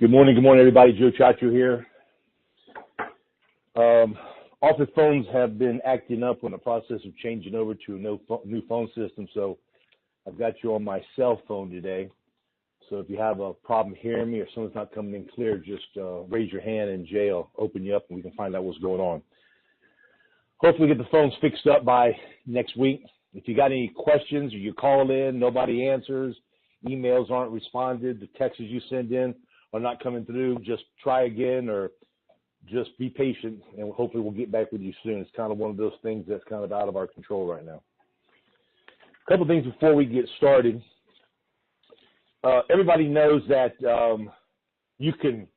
Good morning, everybody. Joe Chacho here. Office phones have been acting up in the process of changing over to a new phone system, so I've got you on my cell phone today. So if you have a problem hearing me or someone's not coming in clear, just raise your hand and Jay will open you up and we can find out what's going on. Hopefully get the phones fixed up by next week. If you got any questions or you call in, nobody answers, emails aren't responded, the texts you send in are not coming through, just try again or just be patient and hopefully we'll get back with you soon. It's kind of one of those things that's kind of out of our control right now. A couple things before we get started. Everybody knows that you can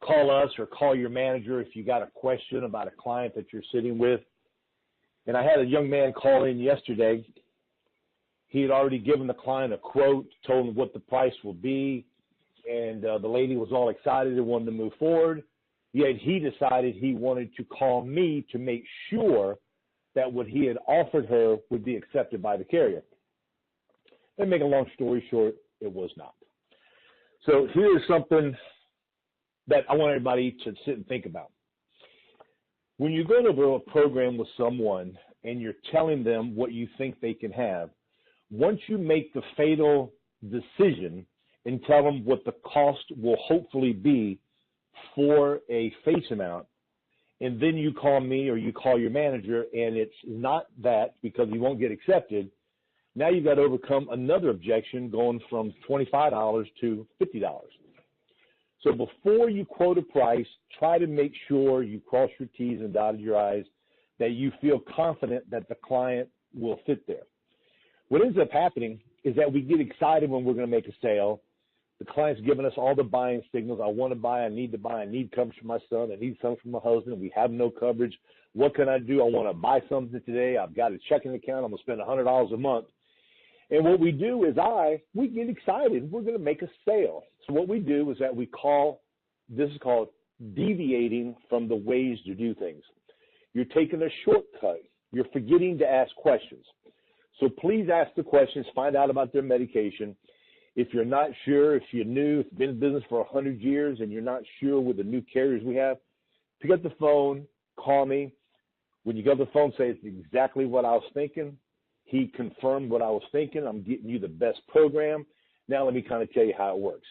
call us or call your manager if you got a question about a client that you're sitting with. And I had a young man call in yesterday. He had already given the client a quote, told him what the price will be, and the lady was all excited and wanted to move forward. Yet he decided he wanted to call me to make sure that what he had offered her would be accepted by the carrier. And make a long story short, it was not. So here's something that I want everybody to sit and think about. When you go to a program with someone and you're telling them what you think they can have, once you make the fatal decision and tell them what the cost will hopefully be for a face amount, and then you call me or you call your manager and it's not that because you won't get accepted, now you've got to overcome another objection going from $25 to $50. So before you quote a price, try to make sure you cross your T's and dotted your I's, that you feel confident that the client will fit there. What ends up happening is that we get excited when we're going to make a sale. The client's giving us all the buying signals. I want to buy, I need to buy, I need coverage for my son, I need something for my husband, we have no coverage. What can I do? I want to buy something today. I've got a checking account. I'm going to spend $100 a month. And what we do is we get excited. We're going to make a sale. So what we do is that we call, this is called deviating from the ways to do things. You're taking a shortcut. You're forgetting to ask questions. So please ask the questions, find out about their medication. If you're not sure, if you're new, if you've been in business for 100 years and you're not sure with the new carriers we have, pick up the phone, call me. When you get the phone, say it's exactly what I was thinking. He confirmed what I was thinking. I'm getting you the best program. Now let me kind of tell you how it works.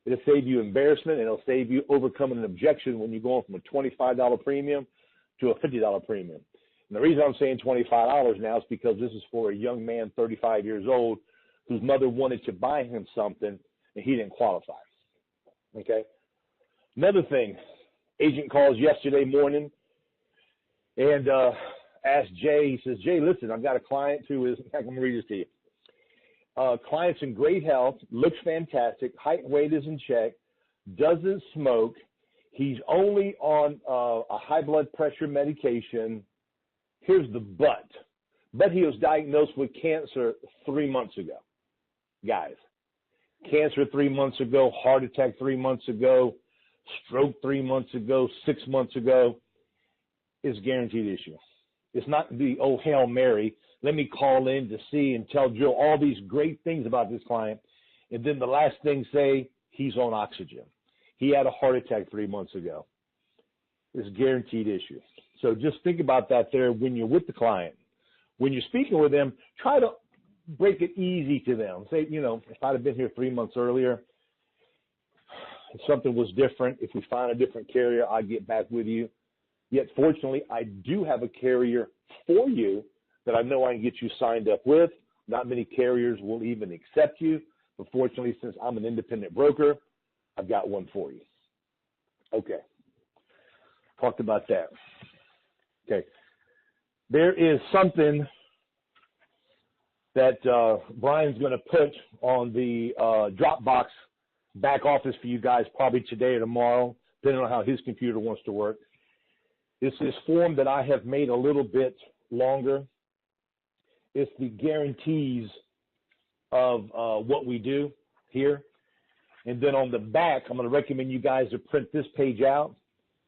It'll save you embarrassment and it'll save you overcoming an objection when you're going from a $25 premium to a $50 premium. And the reason I'm saying $25 now is because this is for a young man, 35 years old, whose mother wanted to buy him something and he didn't qualify. Okay? Another thing, agent calls yesterday morning and asked Jay, he says, Jay, listen, I've got a client who is, I'm going to read this to you. Client's in great health, looks fantastic, height and weight is in check, doesn't smoke, he's only on a high blood pressure medication. Here's the but he was diagnosed with cancer 3 months ago. Guys, cancer 3 months ago, heart attack 3 months ago, stroke 3 months ago, 6 months ago, is a guaranteed issue. It's not the old Hail Mary, let me call in to see and tell Joe all these great things about this client, and then the last thing say he's on oxygen. He had a heart attack 3 months ago. It's a guaranteed issue. So just think about that there when you're with the client. When you're speaking with them, try to break it easy to them. Say, you know, if I'd have been here 3 months earlier, if something was different, if we find a different carrier, I'd get back with you. Yet, fortunately, I do have a carrier for you that I know I can get you signed up with. Not many carriers will even accept you. But fortunately, since I'm an independent broker, I've got one for you. Okay. Talked about that. Okay. There is something that Brian's going to put on the Dropbox back office for you guys probably today or tomorrow, depending on how his computer wants to work. It's this form that I have made a little bit longer. It's the guarantees of what we do here. And then on the back, I'm going to recommend you guys to print this page out.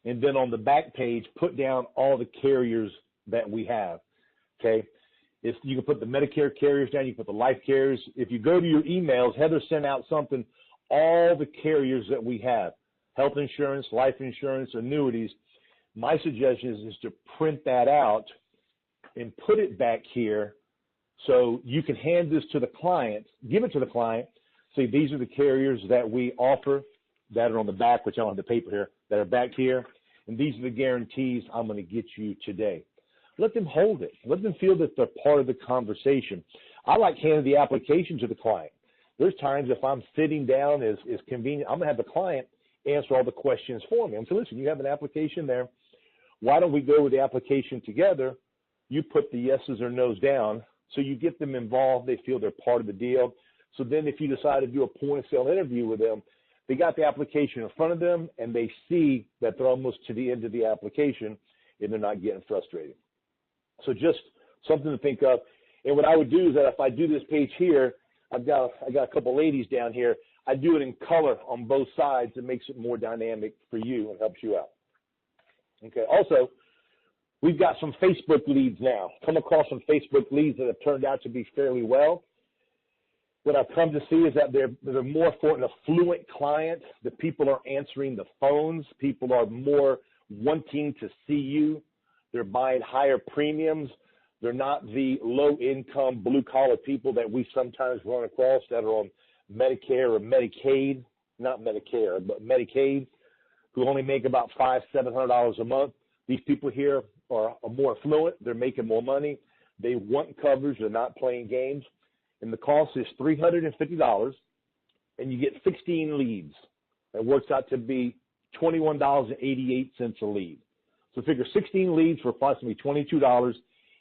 And then on the back page, put down all the carriers that we have, okay? You can put the Medicare carriers down, you can put the life carriers. If you go to your emails, Heather sent out something, all the carriers that we have. health insurance, life insurance, annuities, my suggestion is to print that out and put it back here so you can hand this to the client, give it to the client, say these are the carriers that we offer that are on the back, which I don't have the paper here, that are back here, and these are the guarantees I'm going to get you today. Let them hold it. Let them feel that they're part of the conversation. I like handing the application to the client. There's times if I'm sitting down as convenient, I'm going to have the client answer all the questions for me. I'm saying, listen, you have an application there. Why don't we go with the application together? You put the yeses or nos down so you get them involved. They feel they're part of the deal. So then if you decide to do a point-of-sale interview with them, they got the application in front of them, and they see that they're almost to the end of the application, and they're not getting frustrated. So just something to think of. And what I would do is that if I do this page here, I got a couple ladies down here. I do it in color on both sides. It makes it more dynamic for you and helps you out. Okay. Also, we've got some Facebook leads now. Come across some Facebook leads that have turned out to be fairly well. What I've come to see is that they're more for an affluent client. The people are answering the phones. People are more wanting to see you. They're buying higher premiums. They're not the low-income, blue-collar people that we sometimes run across that are on Medicare or Medicaid, not Medicare, but Medicaid, who only make about $500, $700 a month. These people here are more affluent. They're making more money. They want coverage. They're not playing games. And the cost is $350, and you get 16 leads. That works out to be $21.88 a lead. So figure 16 leads for approximately $22,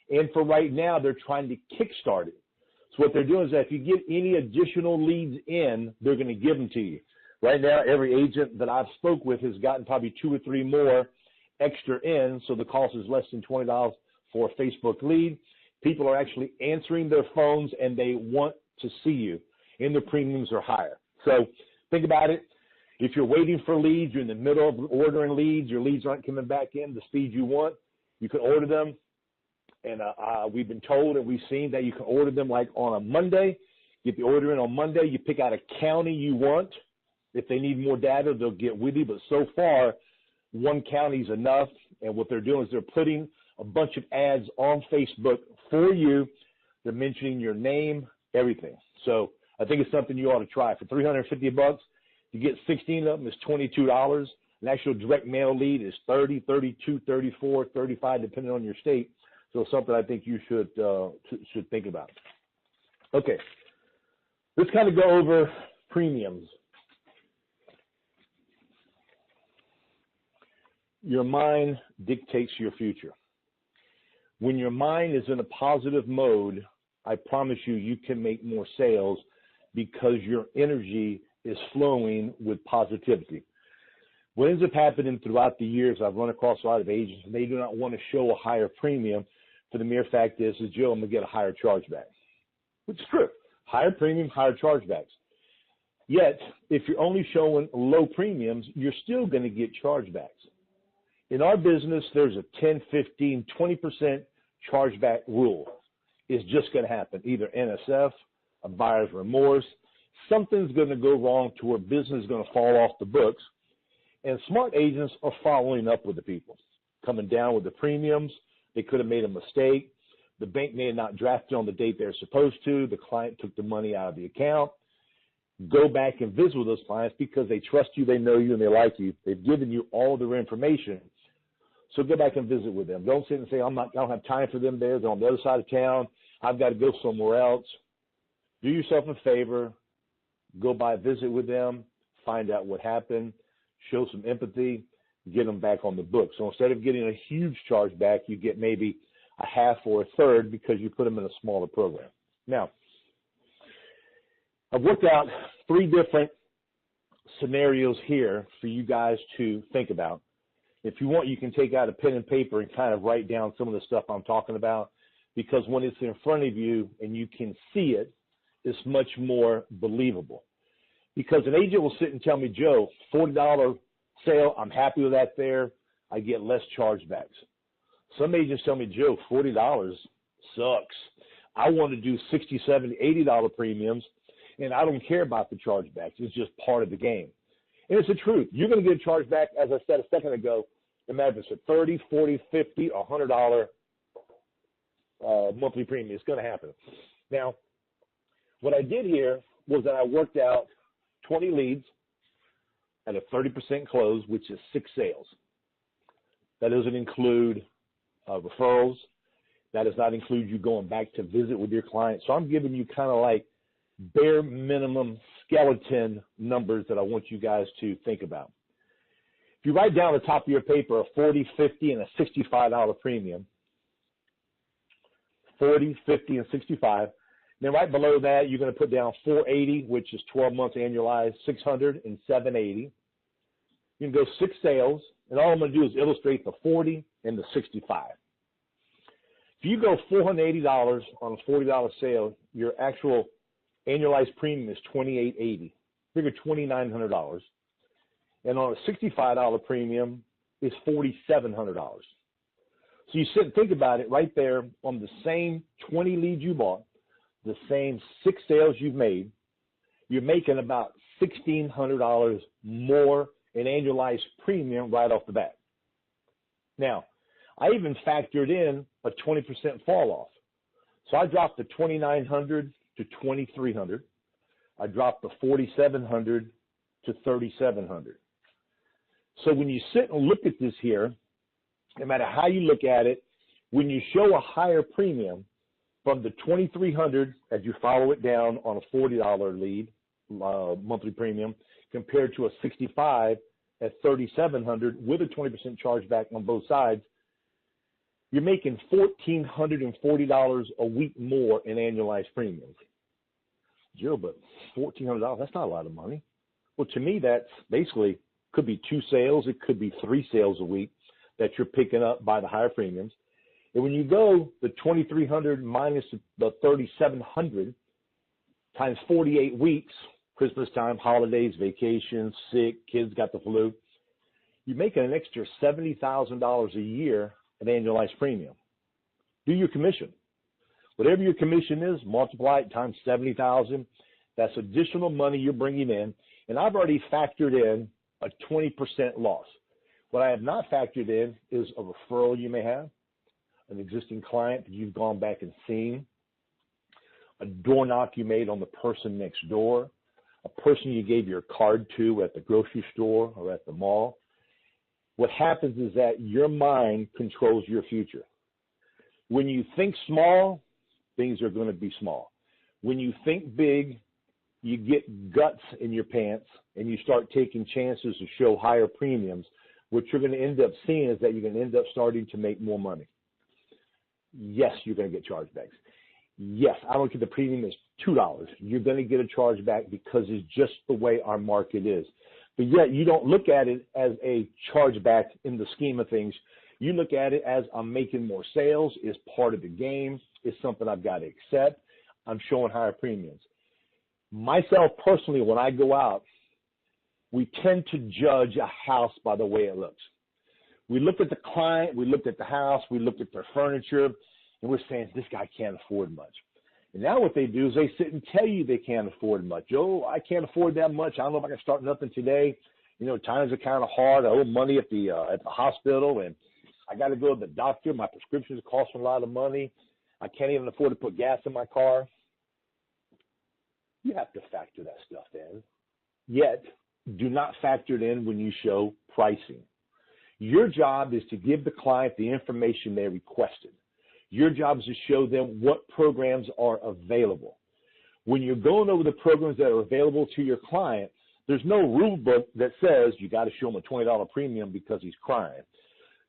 and for right now, they're trying to kickstart it. So what they're doing is that if you get any additional leads in, they're going to give them to you. Right now, every agent that I've spoke with has gotten probably 2 or 3 more extra in, so the cost is less than $20 for a Facebook lead. People are actually answering their phones, and they want to see you, and their premiums are higher. So think about it. If you're waiting for leads, you're in the middle of ordering leads, your leads aren't coming back in the speed you want, you can order them. And we've been told and we've seen that you can order them like on a Monday. Get the order in on Monday. You pick out a county you want. If they need more data, they'll get with you. But so far, one county is enough. And what they're doing is they're putting a bunch of ads on Facebook for you. They're mentioning your name, everything. So I think it's something you ought to try. For $350, you get 16 of them. It's $22. An actual direct mail lead is $30, $32, $34, $35, depending on your state. So it's something I think you should think about. Okay, let's kind of go over premiums. Your mind dictates your future. When your mind is in a positive mode, I promise you, you can make more sales because your energy is flowing with positivity. What ends up happening throughout the years, I've run across a lot of agents, and they do not want to show a higher premium for the mere fact is Joe, I'm going to get a higher chargeback, which is true. Higher premium, higher chargebacks. Yet, if you're only showing low premiums, you're still going to get chargebacks. In our business, there's a 10, 15, 20% chargeback rule. It's just going to happen. Either NSF, a buyer's remorse, something's going to go wrong to where business is going to fall off the books. And smart agents are following up with the people, coming down with the premiums. They could have made a mistake. The bank may have not drafted on the date they're supposed to. The client took the money out of the account. Go back and visit with those clients because they trust you, they know you, and they like you. They've given you all their information. So go back and visit with them. Don't sit and say, I don't have time for them there. They're on the other side of town. I've got to go somewhere else. Do yourself a favor. Go by, visit with them, find out what happened, show some empathy, get them back on the book. So instead of getting a huge charge back, you get maybe a half or a third because you put them in a smaller program. Now, I've worked out 3 different scenarios here for you guys to think about. If you want, you can take out a pen and paper and kind of write down some of the stuff I'm talking about, because when it's in front of you and you can see it, it's much more believable. Because an agent will sit and tell me, Joe, $40 sale, I'm happy with that there. I get less chargebacks. Some agents tell me, Joe, $40 sucks. I want to do $60, $70, $80 premiums, and I don't care about the chargebacks. It's just part of the game. And it's the truth. You're going to get a charge back, as I said a second ago, no matter if it's a $30, $40, $50, or $100 monthly premium. It's going to happen. Now, what I did here was that I worked out 20 leads at a 30% close, which is 6 sales. That doesn't include referrals. That does not include you going back to visit with your client. So I'm giving you kind of like bare minimum skeleton numbers that I want you guys to think about. If you write down the top of your paper a $40, $50, and a $65 premium, 40, 50, and 65. Then right below that, you're going to put down 480, which is 12 months annualized, 600, and 780. You can go 6 sales, and all I'm going to do is illustrate the 40 and the 65. If you go $480 on a $40 sale, your actual annualized premium is $2,880. Figure $2,900. And on a $65 premium is $4,700. So you sit and think about it right there on the same 20 leads you bought, the same 6 sales you've made, you're making about $1,600 more in annualized premium right off the bat. Now, I even factored in a 20% fall off. So I dropped the $2,900 to $2,300. I dropped the $4,700 to $3,700. So when you sit and look at this here, no matter how you look at it, when you show a higher premium from the $2,300 as you follow it down on a $40 lead monthly premium compared to a $65 at $3,700 with a 20% chargeback on both sides, you're making $1,440 a week more in annualized premiums. Joe, but $1,400, that's not a lot of money. Well, to me, that's basically could be 2 sales. It could be 3 sales a week that you're picking up by the higher premiums. And when you go the $2,300 minus the $3,700 times 48 weeks, Christmas time, holidays, vacations, sick, kids got the flu, you're making an extra $70,000 a year in annualized premium. Do your commission. Whatever your commission is, multiply it times 70,000. That's additional money you're bringing in. And I've already factored in a 20% loss. What I have not factored in is a referral you may have, an existing client that you've gone back and seen, a door knock you made on the person next door, a person you gave your card to at the grocery store or at the mall. What happens is that your mind controls your future. When you think small, things are going to be small. When you think big, you get guts in your pants and you start taking chances to show higher premiums. What you're going to end up seeing is that you're going to end up starting to make more money. Yes, you're going to get chargebacks. Yes, I don't care the premium is $2. You're going to get a chargeback because it's just the way our market is. But yet you don't look at it as a chargeback in the scheme of things. You look at it as I'm making more sales. It's part of the game. It's something I've got to accept. I'm showing higher premiums. Myself personally, when I go out, we tend to judge a house by the way it looks. We look at the client, we looked at the house, we looked at their furniture, and we're saying, this guy can't afford much. And now what they do is they sit and tell you they can't afford much. Oh, I can't afford that much. I don't know if I can start nothing today. You know, times are kind of hard. I owe money at the hospital, and I got to go to the doctor. My prescriptions cost a lot of money. I can't even afford to put gas in my car. You have to factor that stuff in. Yet, do not factor it in when you show pricing. Your job is to give the client the information they requested. Your job is to show them what programs are available. When you're going over the programs that are available to your client, there's no rule book that says you got to show him a $20 premium because he's crying.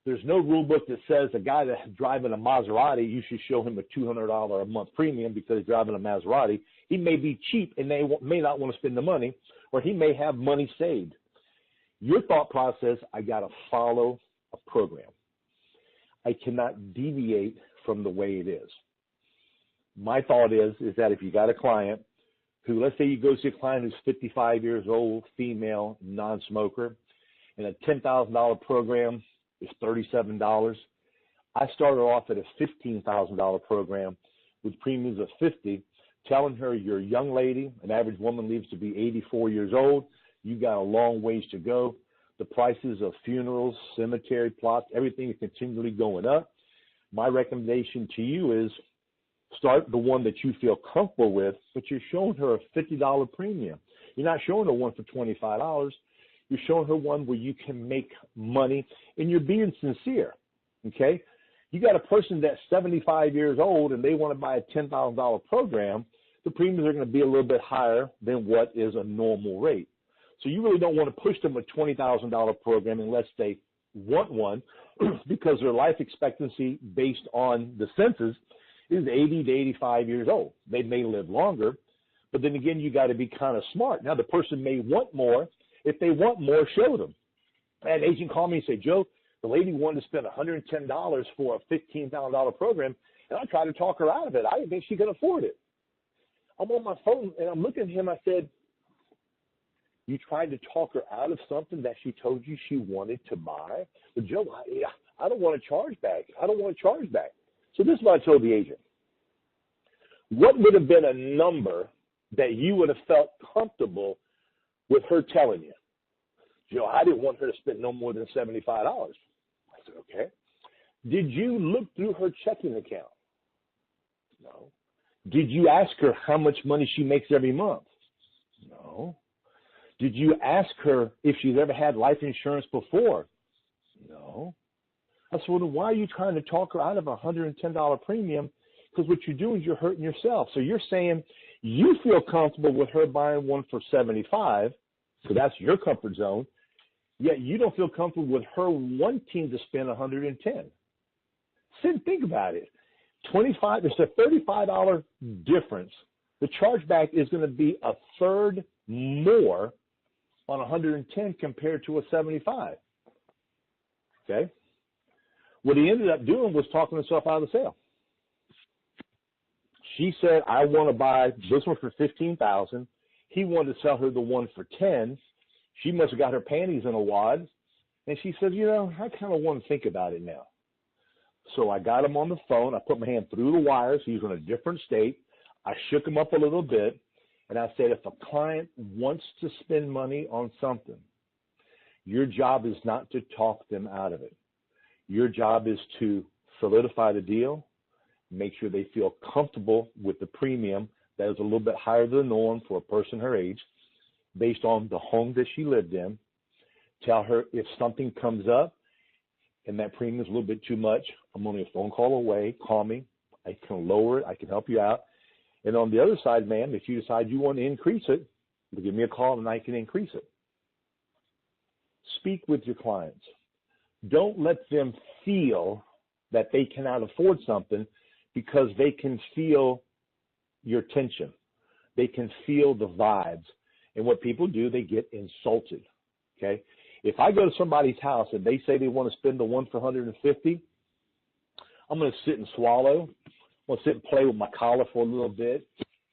There's no rule book that says a guy that's driving a Maserati, you should show him a $200 a month premium because he's driving a Maserati. He may be cheap and they may not want to spend the money, or he may have money saved. Your thought process, I got to follow a program. I cannot deviate from the way it is. My thought is that if you got a client who, let's say you go see a client who's 55 years old, female, non-smoker, and a $10,000 program is $37. I started off at a $15,000 program with premiums of $50, telling her you're a young lady, an average woman lives to be 84 years old. You got a long ways to go. The prices of funerals, cemetery plots, everything is continually going up. My recommendation to you is start the one that you feel comfortable with, but you're showing her a $50 premium. You're not showing her one for $25. You're showing her one where you can make money, and you're being sincere, okay? You got a person that's 75 years old and they want to buy a $10,000 program, the premiums are going to be a little bit higher than what is a normal rate. So you really don't want to push them a $20,000 program unless they want one, because their life expectancy based on the census is 80 to 85 years old. They may live longer, but then again, you got to be kind of smart. Now, the person may want more. If they want more, show them. I had an agent call me and say, Joe, the lady wanted to spend $110 for a $15,000 program, and I tried to talk her out of it. I didn't think she could afford it. I'm on my phone, and I'm looking at him. I said, you tried to talk her out of something that she told you she wanted to buy? But Joe, I don't want to charge back. I don't want to charge back. So this is what I told the agent. What would have been a number that you would have felt comfortable with her telling you? Joe, I didn't want her to spend no more than $75. I said, okay. Did you look through her checking account? No. Did you ask her how much money she makes every month? No. Did you ask her if she's ever had life insurance before? No. I said, well, why are you trying to talk her out of a $110 premium? Because what you're doing is you're hurting yourself. So you're saying you feel comfortable with her buying one for $75, so that's your comfort zone, yet you don't feel comfortable with her wanting to spend $110. Sit and think about it. There's a $35 difference. The chargeback is going to be a third more on 110 compared to a 75. Okay? What he ended up doing was talking himself out of the sale. She said, I want to buy this one for $15,000. He wanted to sell her the one for $10,000. She must have got her panties in a wad. And she said, I kind of want to think about it now. So I got him on the phone. I put my hand through the wires. He was in a different state. I shook him up a little bit. And I said, if a client wants to spend money on something, your job is not to talk them out of it. Your job is to solidify the deal, make sure they feel comfortable with the premium that is a little bit higher than the norm for a person her age, based on the home that she lived in. Tell her if something comes up and that premium is a little bit too much, I'm only a phone call away. Call me. I can lower it. I can help you out. And on the other side, ma'am, if you decide you want to increase it, give me a call and I can increase it. Speak with your clients. Don't let them feel that they cannot afford something, because they can feel your tension. They can feel the vibes. And what people do, they get insulted. Okay? If I go to somebody's house and they say they want to spend the one for $150, I'm going to sit and swallow. I'm going to sit and play with my collar for a little bit.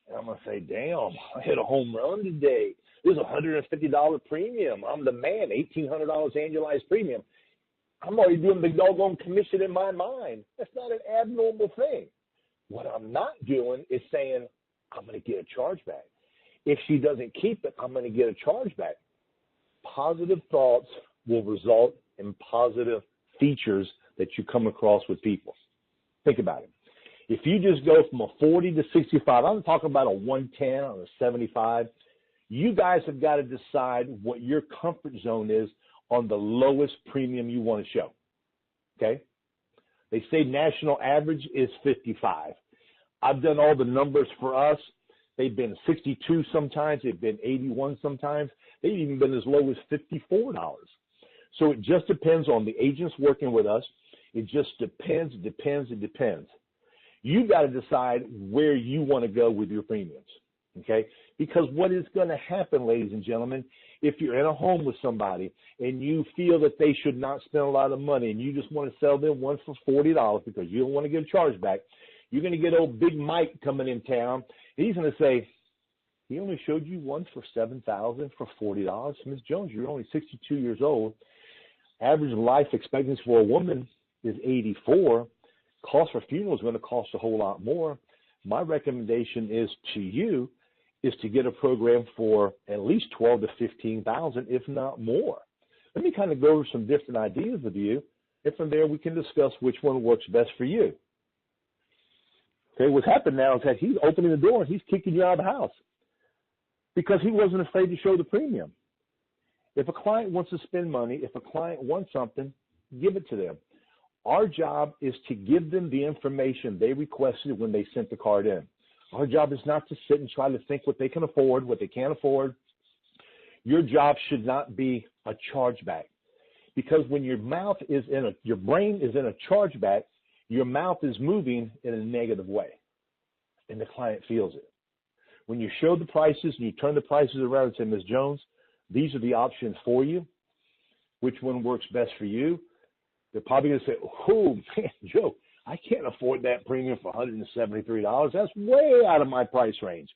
And I'm going to say, damn, I hit a home run today. This is a $150 premium. I'm the man, $1,800 annualized premium. I'm already doing the doggone commission in my mind. That's not an abnormal thing. What I'm not doing is saying, I'm going to get a chargeback. If she doesn't keep it, I'm going to get a chargeback. Positive thoughts will result in positive features that you come across with people. Think about it. If you just go from a 40 to 65, I'm talking about a 110 or a 75, you guys have got to decide what your comfort zone is on the lowest premium you want to show. Okay? They say national average is 55. I've done all the numbers for us. They've been 62 sometimes. They've been 81 sometimes. They've even been as low as $54. So it just depends on the agents working with us. It just depends. You got to decide where you want to go with your premiums. Okay? Because what is going to happen, ladies and gentlemen, if you're in a home with somebody and you feel that they should not spend a lot of money and you just want to sell them one for $40 because you don't want to get a chargeback, you're going to get old Big Mike coming in town. He's going to say, he only showed you one for $7,000 for $40. Ms. Jones, you're only 62 years old. Average life expectancy for a woman is 84. Cost for funeral is going to cost a whole lot more. My recommendation is to you is to get a program for at least 12 to 15,000, if not more. Let me kind of go over some different ideas with you, and from there we can discuss which one works best for you. Okay, what's happened now is that he's opening the door and he's kicking you out of the house because he wasn't afraid to show the premium. If a client wants to spend money, if a client wants something, give it to them. Our job is to give them the information they requested when they sent the card in. Our job is not to sit and try to think what they can afford, what they can't afford. Your job should not be a chargeback, because when your brain is in a chargeback, your mouth is moving in a negative way, and the client feels it. When you show the prices and you turn the prices around and say, Ms. Jones, these are the options for you. Which one works best for you? They're probably going to say, oh, man, Joe, I can't afford that premium for $173. That's way out of my price range.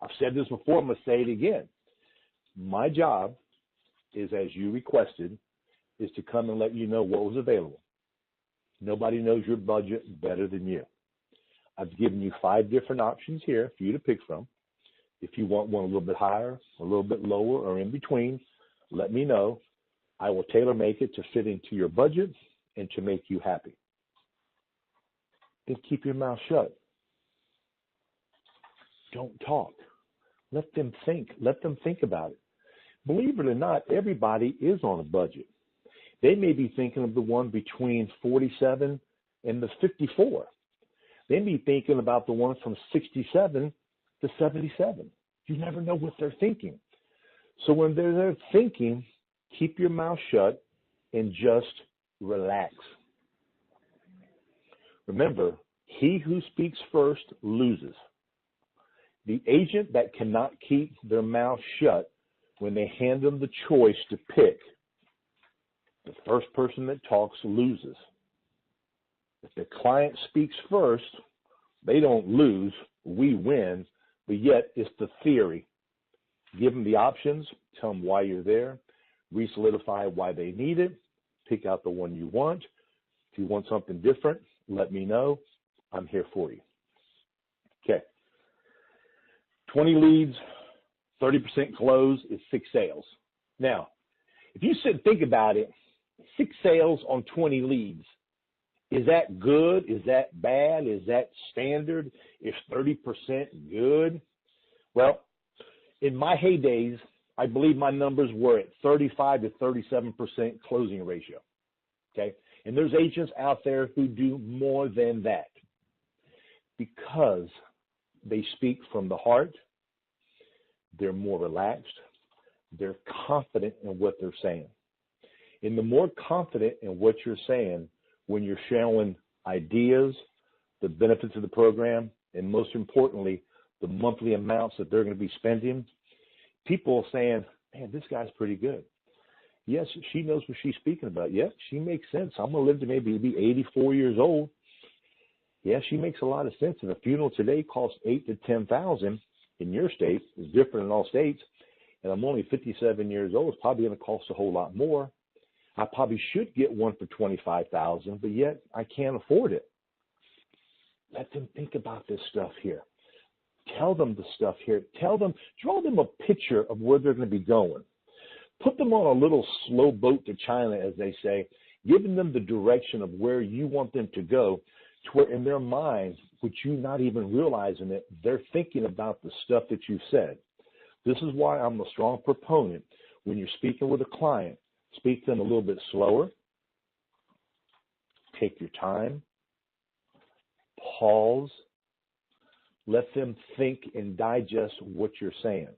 I've said this before. I'm going to say it again. My job is, as you requested, is to come and let you know what was available. Nobody knows your budget better than you. I've given you 5 different options here for you to pick from. If you want one a little bit higher, a little bit lower, or in between, let me know. I will tailor make it to fit into your budget and to make you happy. Then keep your mouth shut. Don't talk. Let them think. Let them think about it. Believe it or not, everybody is on a budget. They may be thinking of the one between 47 and the 54. They may be thinking about the one from 67 to 77. You never know what they're thinking. So when they're there thinking, keep your mouth shut and just relax. Remember, he who speaks first loses. The agent that cannot keep their mouth shut when they hand them the choice to pick, the first person that talks loses. If the client speaks first, they don't lose, we win, but yet it's the theory. Give them the options, tell them why you're there, re-solidify why they need it, pick out the one you want. If you want something different, let me know. I'm here for you. Okay. 20 leads, 30% close is 6 sales. Now, if you sit and think about it, 6 sales on 20 leads, is that good? Is that bad? Is that standard? Is 30% good? Well, in my heydays, I believe my numbers were at 35 to 37% closing ratio. Okay? And there's agents out there who do more than that because they speak from the heart. They're more relaxed. They're confident in what they're saying. And the more confident in what you're saying, when you're showing ideas, the benefits of the program, and most importantly, the monthly amounts that they're going to be spending, people are saying, man, this guy's pretty good. Yes, she knows what she's speaking about. Yes, she makes sense. I'm going to live to maybe be 84 years old. Yeah, she makes a lot of sense. If a funeral today costs $8,000 to $10,000 in your state, it's different in all states, and I'm only 57 years old, it's probably going to cost a whole lot more. I probably should get one for $25,000, but yet I can't afford it. Let them think about this stuff here. Tell them the stuff here. Tell them, draw them a picture of where they're going to be going. Put them on a little slow boat to China, as they say, giving them the direction of where you want them to go, to where in their minds, which you not even realizing it, they're thinking about the stuff that you've said. This is why I'm a strong proponent. When you're speaking with a client, speak to them a little bit slower. Take your time. Pause. Let them think and digest what you're saying.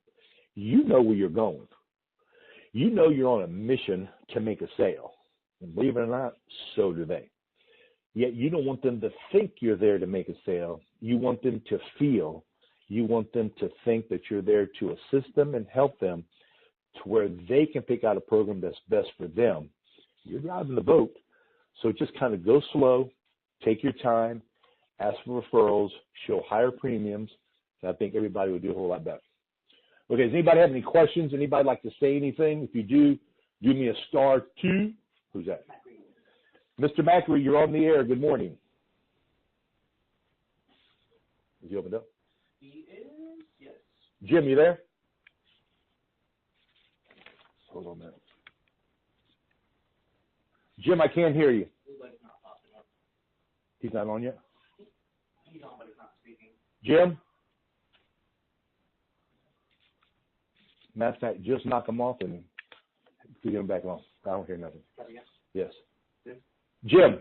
You know where you're going. You know you're on a mission to make a sale. And believe it or not, so do they. Yet you don't want them to think you're there to make a sale. You want them to feel. You want them to think that you're there to assist them and help them to where they can pick out a program that's best for them. You're driving the boat, so just kind of go slow, take your time, ask for referrals, show higher premiums, and I think everybody would do a whole lot better. Okay, does anybody have any questions? Anybody like to say anything? If you do, give me a *2. Who's that? Mr. Macri, you're on the air. Good morning. Is he opened up? He is, yes. Jim, you there? Hold on a minute. Jim, I can't hear you. He's not on yet? He's on, but he's not speaking. Jim? Matter of fact, just knock him off and get him back on. I don't hear nothing. Yes. Jim?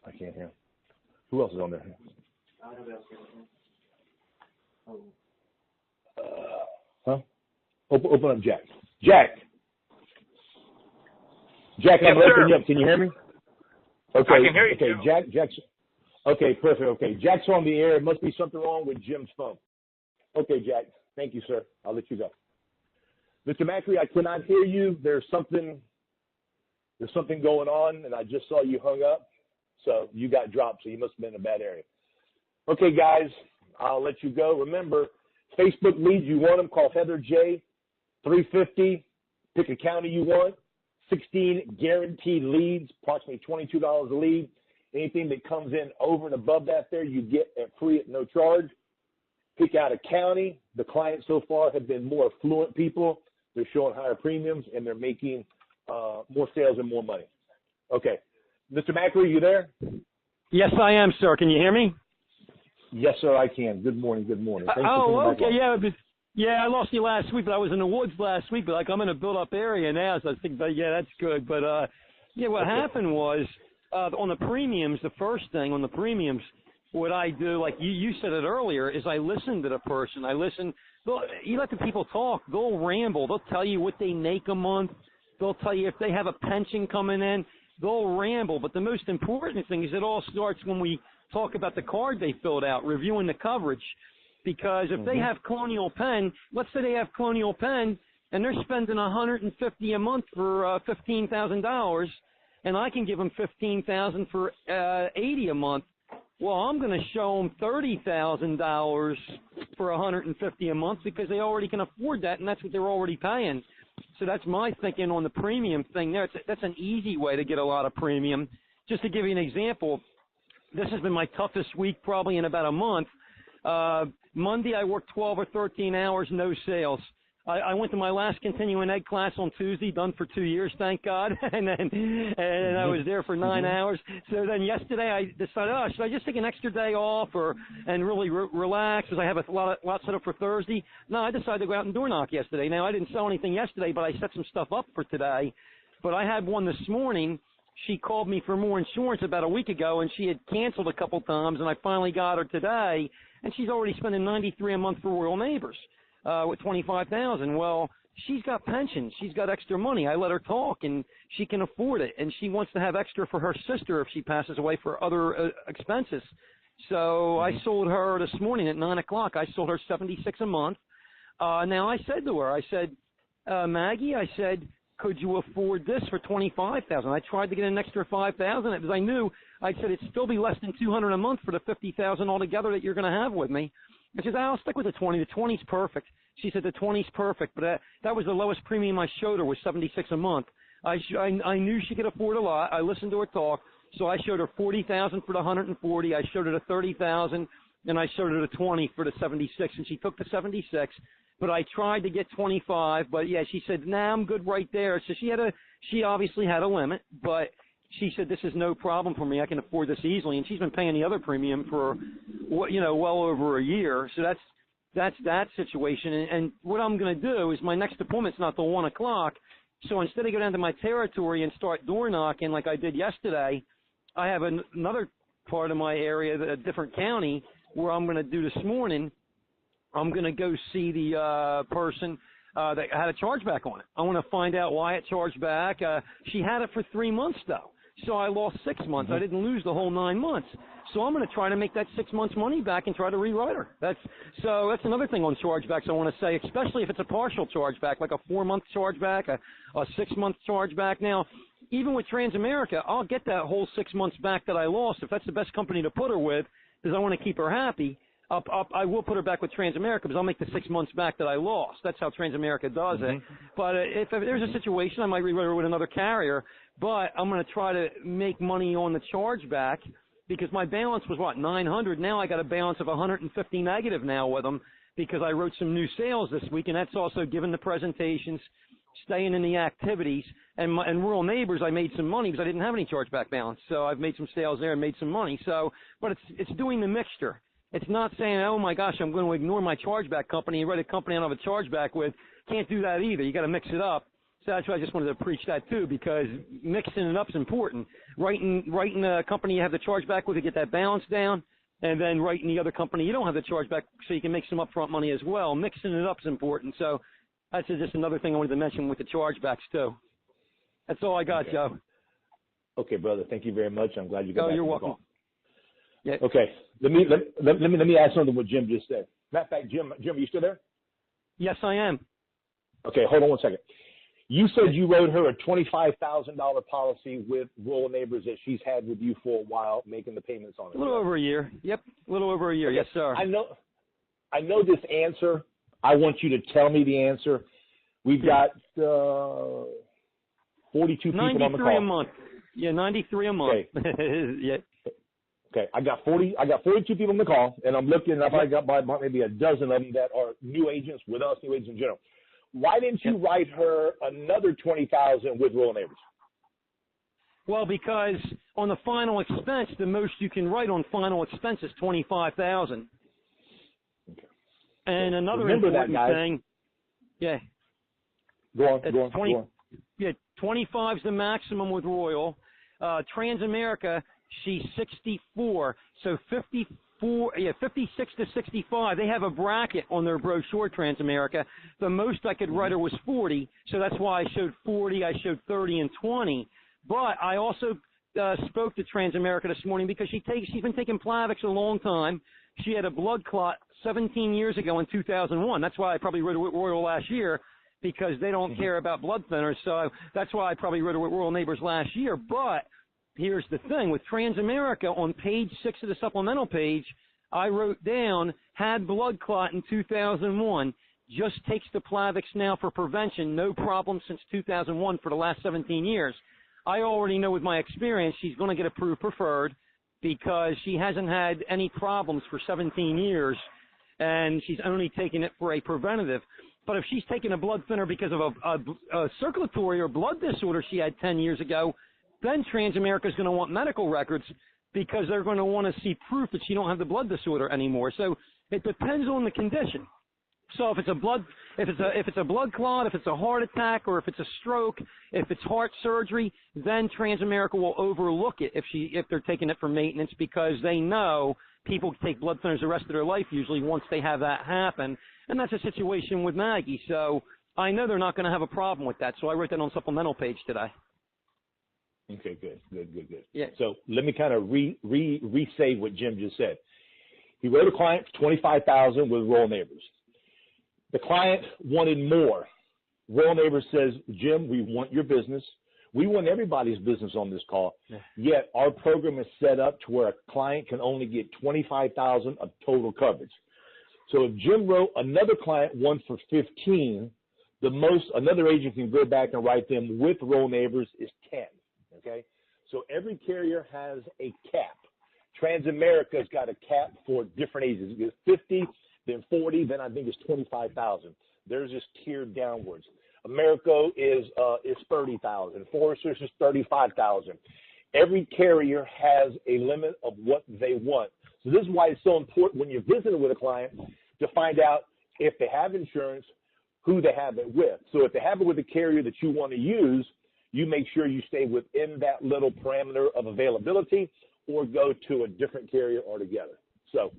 I can't hear him. Who else is on there? Huh? Open up Jack. Jack! Jack, yes, I'm opening you up. Can you hear me? Okay. I can hear you. Okay, too. Jack's. Okay, perfect. Okay, Jack's on the air. It must be something wrong with Jim's phone. Okay, Jack. Thank you, sir. I'll let you go. Mr. Macri, I cannot hear you. There's something going on, and I just saw you hung up. So you got dropped, so you must have been in a bad area. Okay, guys, I'll let you go. Remember, Facebook leads, you want them, call Heather J, 350, pick a county you want, 16 guaranteed leads, approximately $22 a lead. Anything that comes in over and above that there, you get free at no charge. Pick out a county. The clients so far have been more affluent people. They're showing higher premiums, and they're making more sales and more money. Okay. Mr. Macri, you there? Yes, I am, sir. Can you hear me? Yes, sir, I can. Good morning. Good morning. Thanks for okay. Yeah, I lost you last week, but I was in the woods last week. But I'm in a built-up area now, so I think, yeah, that's good. But what happened was on the premiums. The first thing on the premiums, what I do, like you said it earlier, is I listen to the person. You let the people talk. They'll ramble. They'll tell you what they make a month. They'll tell you if they have a pension coming in. They'll ramble. But the most important thing is it all starts when we talk about the card they filled out, reviewing the coverage. Because if they have Colonial Penn, let's say they have Colonial Penn, and they're spending $150 a month for $15,000, and I can give them $15,000 for $80 a month. Well, I'm going to show them $30,000 for $150 a month because they already can afford that, and that's what they're already paying. So that's my thinking on the premium thing there. That's an easy way to get a lot of premium. Just to give you an example, this has been my toughest week probably in about a month. Monday I worked 12 or 13 hours, no sales. I went to my last continuing ed class on Tuesday, done for 2 years, thank God, and I was there for 9 hours. So then yesterday I decided, should I just take an extra day off and really relax because I have a lot set up for Thursday? No, I decided to go out and door knock yesterday. Now, I didn't sell anything yesterday, but I set some stuff up for today. But I had one this morning. She called me for more insurance about a week ago, and she had canceled a couple times, and I finally got her today, and she's already spending $93 a month for Royal Neighbors. With $25,000. Well, she's got pensions. She's got extra money. I let her talk, and she can afford it. And she wants to have extra for her sister if she passes away for other expenses. So I sold her this morning at 9 o'clock. I sold her $76 a month. Now I said to her, I said, Maggie, I said, could you afford this for $25,000? I tried to get an extra $5,000 because I knew I said it'd still be less than $200 a month for the $50,000 altogether that you're going to have with me. And she said, I'll stick with the 20. The 20's perfect. She said the 20's perfect, but that was the lowest premium I showed her was $76 a month. I knew she could afford a lot. I listened to her talk, so I showed her $40,000 for the 140. I showed her the $30,000, and I showed her the 20 for the 76, and she took the 76. But I tried to get 25, but yeah, she said, nah, I'm good right there. So she obviously had a limit, but she said, this is no problem for me. I can afford this easily. And she's been paying the other premium for, well over a year. So that's that situation. And what I'm going to do is my next appointment's not till 1 o'clock. So instead of go down to my territory and start door knocking like I did yesterday, I have another part of my area, a different county, where I'm going to do this morning. I'm going to go see the person that had a chargeback on it. I want to find out why it charged back. She had it for 3 months, though. So I lost 6 months. I didn't lose the whole 9 months. So I'm going to try to make that 6 months money back and try to rewrite her. That's another thing on chargebacks I want to say, especially if it's a partial chargeback, like a 4-month chargeback, a 6-month chargeback. Now, even with Transamerica, I'll get that whole 6 months back that I lost if that's the best company to put her with, because I want to keep her happy. I will put her back with Transamerica because I'll make the 6 months back that I lost. That's how Transamerica does it. But if there's a situation, I might rewrite her with another carrier. But I'm going to try to make money on the chargeback because my balance was what, 900. Now I got a balance of 150 negative now with them because I wrote some new sales this week, and that's also given the presentations, staying in the activities, and Rural Neighbors. I made some money because I didn't have any chargeback balance, so I've made some sales there and made some money. So, but it's doing the mixture. It's not saying, oh my gosh, I'm going to ignore my chargeback company and write a company I don't have a chargeback with. Can't do that either. You got to mix it up. So that's why I just wanted to preach that too, because mixing it up is important. Writing a company you have the chargeback with to get that balance down, and then writing the other company you don't have the chargeback so you can make some upfront money as well. Mixing it up is important. So that's just another thing I wanted to mention with the chargebacks too. That's all I got, okay. Joe. Okay, brother. Thank you very much. I'm glad you got back. You're welcome. Yeah. Okay. Let me ask something what Jim just said. Matter of fact, Jim, are you still there? Yes, I am. Okay, hold on one second. You said you wrote her a $25,000 policy with Rural Neighbors that she's had with you for a while, making the payments on it. A little over a year. Yep, a little over a year. Okay. Yes, sir. I know this answer. I want you to tell me the answer. We've got 42 people on the call. 93 a month. Yeah, 93 a month. Okay. Yeah. Okay, I got 42 people on the call, and I'm looking. I got maybe a dozen of them that are new agents with us, new agents in general. Why didn't you write her another $20,000 with Rural Neighbors? Well, because on the final expense, the most you can write on final expense is $25,000. Okay. And another Remember important that, guys. thing, yeah. Go on. Yeah, 25 is the maximum with Royal. Transamerica, she's 64, so 56 to 65. They have a bracket on their brochure, Transamerica. The most I could write her was 40, so that's why I showed 40, I showed 30 and 20. But I also spoke to Transamerica this morning because she's been taking Plavix a long time. She had a blood clot 17 years ago in 2001. That's why I probably wrote her with Royal last year, because they don't care about blood thinners. So that's why I probably wrote her with Rural Neighbors last year. But here's the thing. With Transamerica, on page 6 of the supplemental page, I wrote down, had blood clot in 2001, just takes the Plavix now for prevention, no problem since 2001 for the last 17 years. I already know with my experience she's going to get approved preferred because she hasn't had any problems for 17 years, and she's only taken it for a preventative. But if she's taking a blood thinner because of a circulatory or blood disorder she had 10 years ago, then Transamerica is going to want medical records because they're going to want to see proof that she don't have the blood disorder anymore. So it depends on the condition. So if it's a blood clot, if it's a heart attack, or if it's a stroke, if it's heart surgery, then Transamerica will overlook it if they're taking it for maintenance, because they know people take blood thinners the rest of their life usually once they have that happen. And that's a situation with Maggie. So I know they're not going to have a problem with that. So I wrote that on supplemental page today. Okay, good. Yeah. So let me kind of re-say what Jim just said. He wrote a client for $25,000 with Rural Neighbors. The client wanted more. Rural Neighbors says, Jim, we want your business. We want everybody's business on this call. Yeah. Yet our program is set up to where a client can only get $25,000 of total coverage. So if Jim wrote another client one for $15,000, the most another agent can go back and write them with Rural Neighbors is $10,000. Okay, so every carrier has a cap. Transamerica's got a cap for different ages. It's 50, then 40, then I think it's 25,000. They're just tiered downwards. Americo is 30,000. Foresters is 35,000. Every carrier has a limit of what they want. So this is why it's so important when you're visiting with a client to find out if they have insurance, who they have it with. So if they have it with a carrier that you want to use, you make sure you stay within that little parameter of availability, or go to a different carrier altogether. So,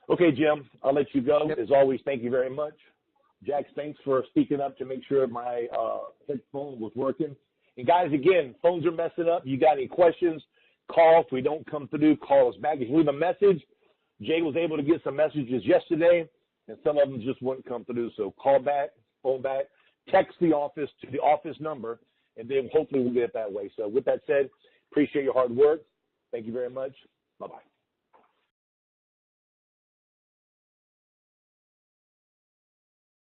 okay, Jim, I'll let you go. Yep. As always, thank you very much. Jax, thanks for speaking up to make sure my headphone was working. And guys, again, phones are messing up. You got any questions, call. If we don't come through, call us back. If you leave a message, Jay was able to get some messages yesterday, and some of them just wouldn't come through. So call back, phone back, text the office to the office number, and then hopefully we'll get it that way. So with that said, appreciate your hard work. Thank you very much. Bye-bye.